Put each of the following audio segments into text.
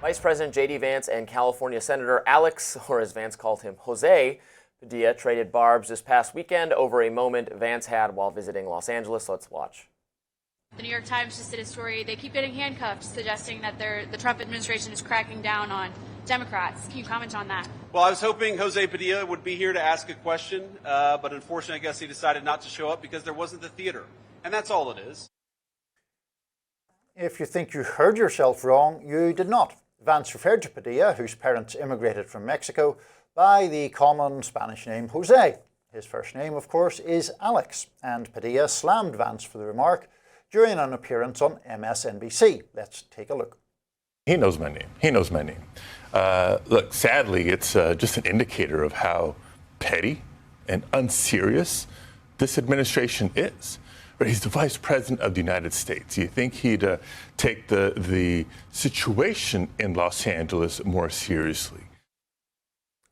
Vice President J.D. Vance and California Senator Alex, or as Vance called him, Jose Padilla, traded barbs this past weekend over a moment Vance had while visiting Los Angeles. Let's watch. The New York Times just did a story. They keep getting handcuffed, suggesting that the Trump administration is cracking down on Democrats. Can you comment on that? Well, I was hoping Jose Padilla would be here to ask a question, but unfortunately, I guess he decided not to show up because there wasn't the theater. And that's all it is. If you think you heard yourself wrong, you did not. Vance referred to Padilla, whose parents immigrated from Mexico, by the common Spanish name Jose. His first name, of course, is Alex, and Padilla slammed Vance for the remark during an appearance on MSNBC. Let's take a look. He knows my name. He knows my name. Look, sadly, it's just an indicator of how petty and unserious this administration is. But he's the Vice President of the United States. You think he'd take the situation in Los Angeles more seriously?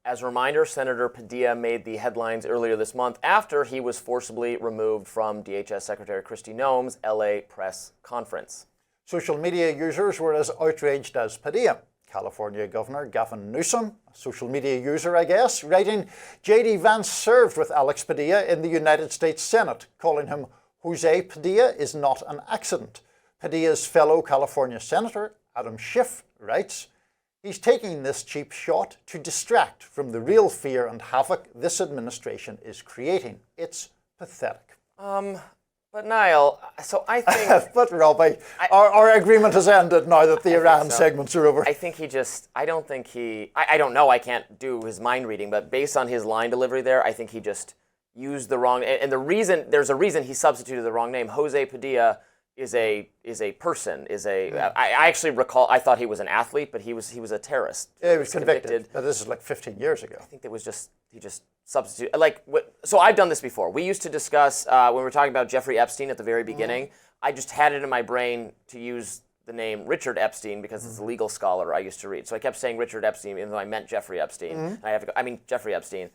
As a reminder, Senator Padilla made the headlines earlier this month after he was forcibly removed from DHS Secretary Kristi Noem's LA press conference. Social media users were as outraged as Padilla. California Governor Gavin Newsom, a social media user, I guess, writing, J.D. Vance served with Alex Padilla in the United States Senate, calling him Jose Padilla is not an accident. Padilla's fellow California Senator, Adam Schiff, writes, he's taking this cheap shot to distract from the real fear and havoc this administration is creating. It's pathetic. But Niall, so I think... But Robby, our agreement has ended now that the Iran segments are over. I think he just, I don't think he, I don't know, I can't do his mind reading, but based on his line delivery there, I think he just used the wrong, and the reason, there's a reason he substituted the wrong name. Jose Padilla is a person, I actually recall, I thought he was an athlete, but he was a terrorist. Yeah, he was convicted. But this is like 15 years ago. I think it was just, he just substituted, so I've done this before. We used to discuss, when we were talking about Jeffrey Epstein at the very beginning, I just had it in my brain to use the name Richard Epstein because it's a legal scholar I used to read. So I kept saying Richard Epstein even though I meant Jeffrey Epstein. And I have to go, Jeffrey Epstein.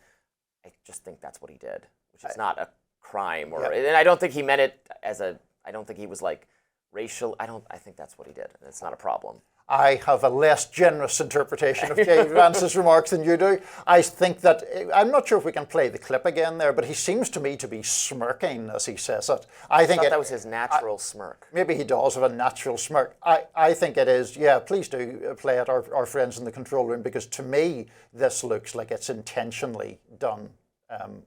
I just think that's what he did, which is not a crime, and I don't think he meant it as I don't think he was like racial. I think that's what he did, and it's not a problem. I have a less generous interpretation of J.D. Vance's remarks than you do. I think that, I'm not sure if we can play the clip again there, but he seems to me to be smirking as he says it. I think thought that was his natural smirk. Maybe he does have a natural smirk. I think it is, yeah, please do play it, our friends in the control room, because to me, this looks like it's intentionally done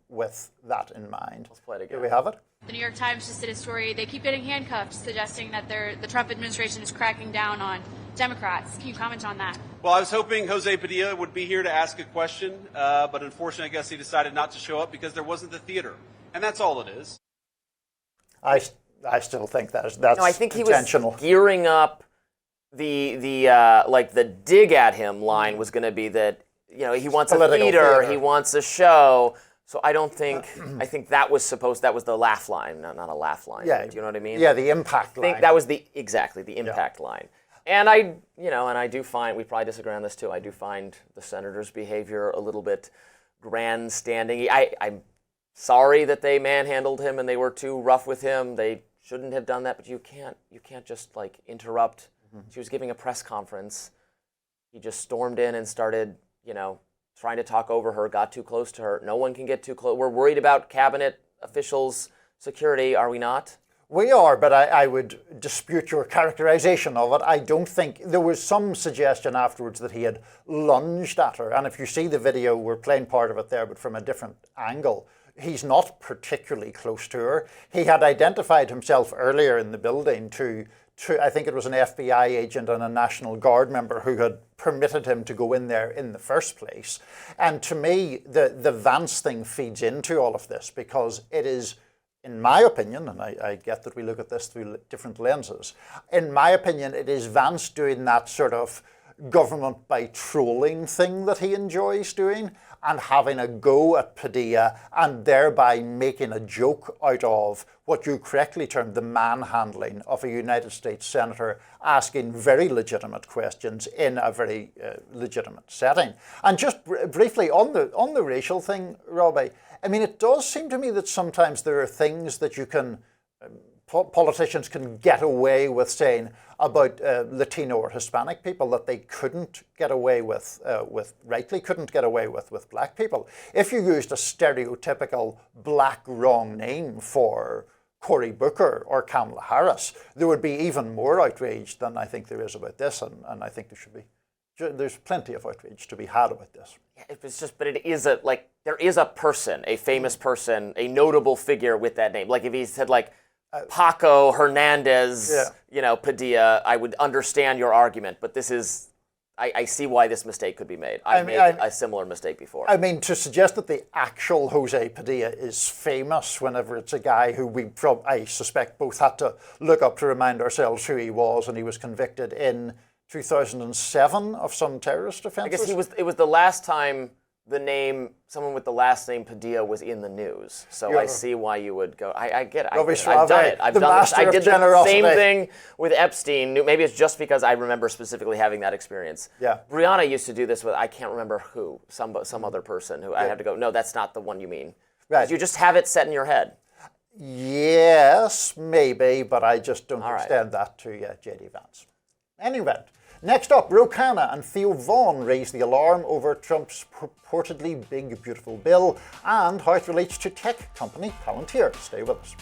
with that in mind. Let's play it again. Do we have it? The New York Times just did a story. They keep getting handcuffed, suggesting that the Trump administration is cracking down on Democrats. Can you comment on that? Well, I was hoping Jose Padilla would be here to ask a question, but unfortunately, I guess he decided not to show up because there wasn't the theater. And that's all it is. I still think that's no, I think he intentional. Was gearing up the dig at him line was going to be that, he wants a theater, he wants a show. So I don't think, I think that was the laugh line, not a laugh line. Yeah. Do you know what I mean? Yeah, the impact line. I think that was the impact line. And I do find, we probably disagree on this too, I do find the senator's behavior a little bit grandstanding. I'm sorry that they manhandled him and they were too rough with him. They shouldn't have done that, but you can't just interrupt. She was giving a press conference. He just stormed in and started, trying to talk over her, got too close to her. No one can get too close. We're worried about cabinet officials' security, are we not? We are, but I would dispute your characterization of it. I don't think, there was some suggestion afterwards that he had lunged at her. And if you see the video, we're playing part of it there, but from a different angle. He's not particularly close to her. He had identified himself earlier in the building to I think it was an FBI agent and a National Guard member who had permitted him to go in there in the first place. And to me, the Vance thing feeds into all of this because it is, in my opinion, and I get that we look at this through different lenses, in my opinion, it is Vance doing that sort of government by trolling thing that he enjoys doing and having a go at Padilla and thereby making a joke out of what you correctly termed the manhandling of a United States senator asking very legitimate questions in a very legitimate setting. And just briefly on the racial thing, Robby, I mean, it does seem to me that sometimes there are things that you can politicians can get away with saying about Latino or Hispanic people that they couldn't get away with rightly couldn't get away with black people. If you used a stereotypical black wrong name for Cory Booker or Kamala Harris, there would be even more outrage than I think there is about this, and I think there's plenty of outrage to be had about this. It's just, but it is there is a person, a famous person, a notable figure with that name. Like if he said like Paco Hernandez, Padilla, I would understand your argument, but this is, I see why this mistake could be made. I made a similar mistake before. I mean, to suggest that the actual Jose Padilla is famous whenever it's a guy who I suspect both had to look up to remind ourselves who he was, and he was convicted in 2007 of some terrorist offenses. I guess it was the last time someone with the last name Padilla was in the news. So I see why you would go. I get it. Robby I've done it. I've done this. I did the same thing with Epstein. Maybe it's just because I remember specifically having that experience. Yeah. Brianna used to do this with, I can't remember who, some other person who I had to go, no, that's not the one you mean. Right. You just have it set in your head. Yes, maybe, but I just don't extend that to J.D. Vance. Anyway. Next up, Ro Khanna and Theo Von raised the alarm over Trump's purportedly big, beautiful bill and how it relates to tech company Palantir. Stay with us.